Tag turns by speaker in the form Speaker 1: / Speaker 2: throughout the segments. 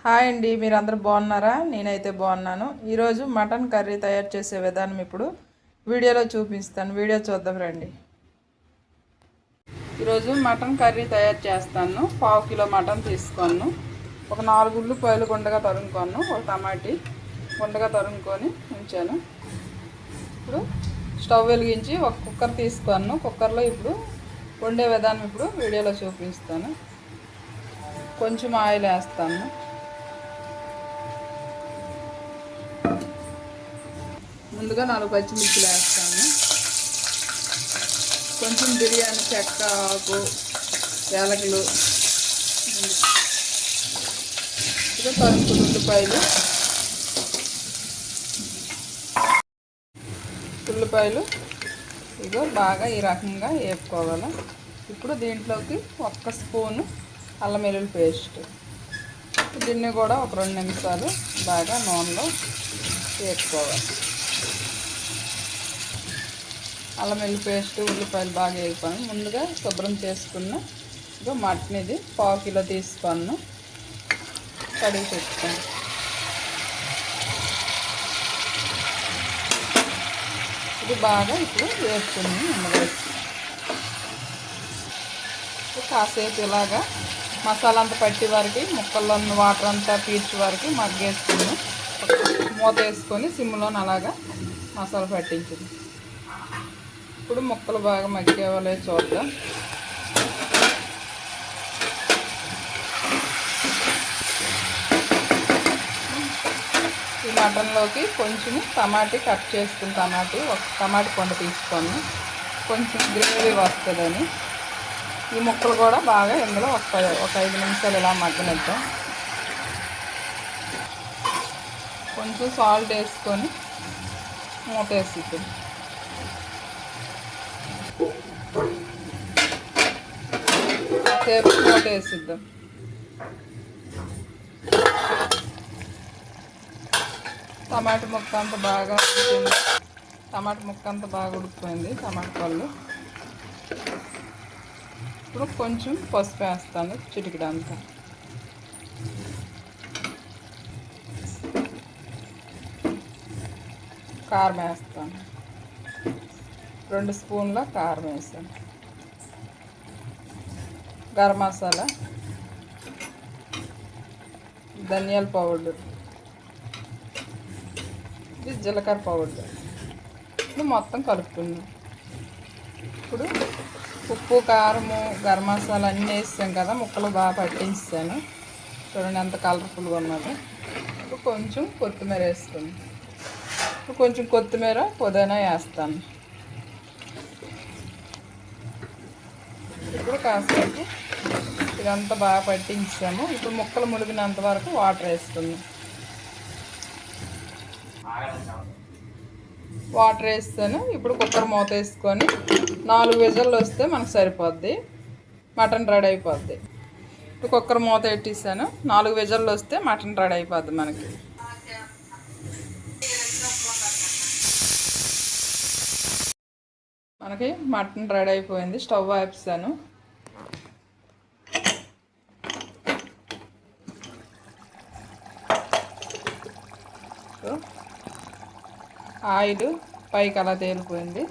Speaker 1: Hi అండి, మీరు అందరూ బాగున్నారా? నేనైతే బాగున్నాను. ఈరోజు మటన్ కర్రీ తయారు చేసే విధానం ఇప్పుడు వీడియోలో చూపిస్తాను. వీడియో చూద్దాం రండి. ఈరోజు మటన్ కర్రీ తయారు చేస్తాను. 1/2 కిలో మటన్ తీసుకొను, ఒక 4 ఉల్లిపాయలు గుండగా తరుముకొను, ఒక టమాటీ గుండగా తరుముకొని ఉంచాను. ఇప్పుడు స్టవ్ వెలిగించి ఒక కుక్కర్ తీసుకొను. కుక్కర్లో ఇప్పుడు వండే విధానం ఇప్పుడు వీడియోలో చూపిస్తాను. కొంచెం ఆయిల్ వేస్తాను. ముందుగా 4 పచ్చిమిర్చిలు వేస్తాను. కొంచెం బిర్యానీ చెక్క, ఆకు, యాలకులు, ఇక తరుముకున్న ఉల్లిపాయలు ఇగో బాగా ఈ రకంగా వేపుకోవాలి. ఇప్పుడు దీంట్లోకి 1 స్పూను అల్లం వెల్లుల్లి పేస్ట్, దీన్ని కూడా ఒక 2 నిమిషాలు బాగా నూనెలో వేపుకోవాలి. అల్లం వెల్లుల్లి పేస్ట్, ఉల్లిపాయలు బాగా వేసుకొని ముందుగా శుభ్రం చేసుకున్న ఇక మటన్ ఇది 1/2 కిలో తీసుకొని కడిగి పెట్టుకోండి. ఇది బాగా ఇప్పుడు వేసుకుని వేసి కాసేపు ఇలాగా మసాలా అంతా పట్టి వరకు, ముక్కల్లో ఉన్న వాటర్ అంతా పీల్చి వరకు మగ్గేసుకుని మూత వేసుకొని సిమ్లోని అలాగా మసాలా పట్టించింది. ఇప్పుడు ముక్కలు బాగా మగ్గేవాళ్ళే చూద్దాం. ఈ మటన్లోకి కొంచెం టమాటీ కట్ చేసుకుని ఒక టమాటీ కొండ తీసుకొని కొంచెం గ్రేవీ వస్తుందని ఈ ముక్కలు కూడా బాగా ఇందులో ఒక 5 నిమిషాలు ఇలా మగ్గనిద్దాం. కొంచెం సాల్ట్ వేసుకొని మూత వేసి సేపు మూత వేసిద్దాం. టమాటా ముక్క అంతా బాగా ఉడికింది. టమాటా ముక్క అంతా బాగా ఉడికిపోయింది. టమాటా పళ్ళు ఇప్పుడు కొంచెం పసుపు వేస్తాను, చిటికెడంతా. కారం వేస్తాను, 2 స్పూన్ల కారం వేసాను. గరం మసాలా, ధనియాల పౌడర్, ఇది జీలకర్ర పౌడర్. ఇప్పుడు మొత్తం కలుపుకున్నాం. ఇప్పుడు ఉప్పు, కారము, గరం మసాలా అన్నీ వేసాం కదా, ముక్కలు బాగా పట్టించాను. చూడండి ఎంత కలర్ఫుల్గా ఉన్నది. ఇప్పుడు కొంచెం కొత్తిమీర వేసుకుంది. ఇప్పుడు కొంచెం కొత్తిమీర, పుదీనా వేస్తాను. ఇప్పుడు కాసేపు ఇదంతా బాగా పట్టించాము. ఇప్పుడు ముక్కలు మునిగినంత వరకు వాటర్ వేసుకుందాం. వాటర్ వేస్తాను. ఇప్పుడు కుక్కర్ మూత వేసుకొని 4 విజిల్లు వస్తే మనకు సరిపోద్ది, మటన్ రెడీ అయిపోద్ది. ఇప్పుడు కుక్కర్ మూత పెట్టేసాను. 4 విజిల్లు వస్తే మటన్ రెడీ అయిపోద్ది మనకి. మటన్ రెడీ అయిపోయింది. స్టవ్ ఆపేసాను. ఆయిల్ పైకి అలా తేలిపోయింది.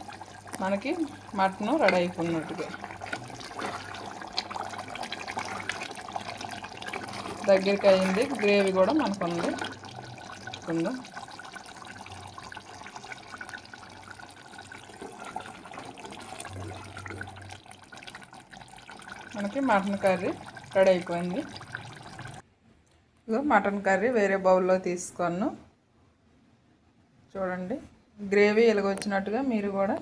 Speaker 1: మనకి మటన్ రెడీ అయిపోయినట్టుగా దగ్గరికి అయింది. గ్రేవీ కూడా మనకు ఉంది. మనకి మటన్ కర్రీ రెడీ అయిపోయింది. మటన్ కర్రీ వేరే బౌల్లో తీసుకొను. చూడండి గ్రేవీ ఎలాగొచ్చినట్టుగా మీరు కూడా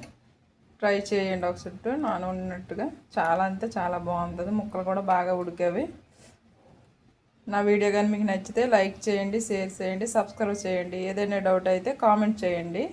Speaker 1: ట్రై చేయండి ఒకసారి. నాన్ ఉన్నట్టుగా చాలా అంటే చాలా బాగుంటుంది. ముక్కలు కూడా బాగా ఉడికేవి. నా వీడియో కానీ మీకు నచ్చితే లైక్ చేయండి, షేర్ చేయండి, సబ్స్క్రైబ్ చేయండి. ఏదైనా డౌట్ అయితే కామెంట్ చేయండి.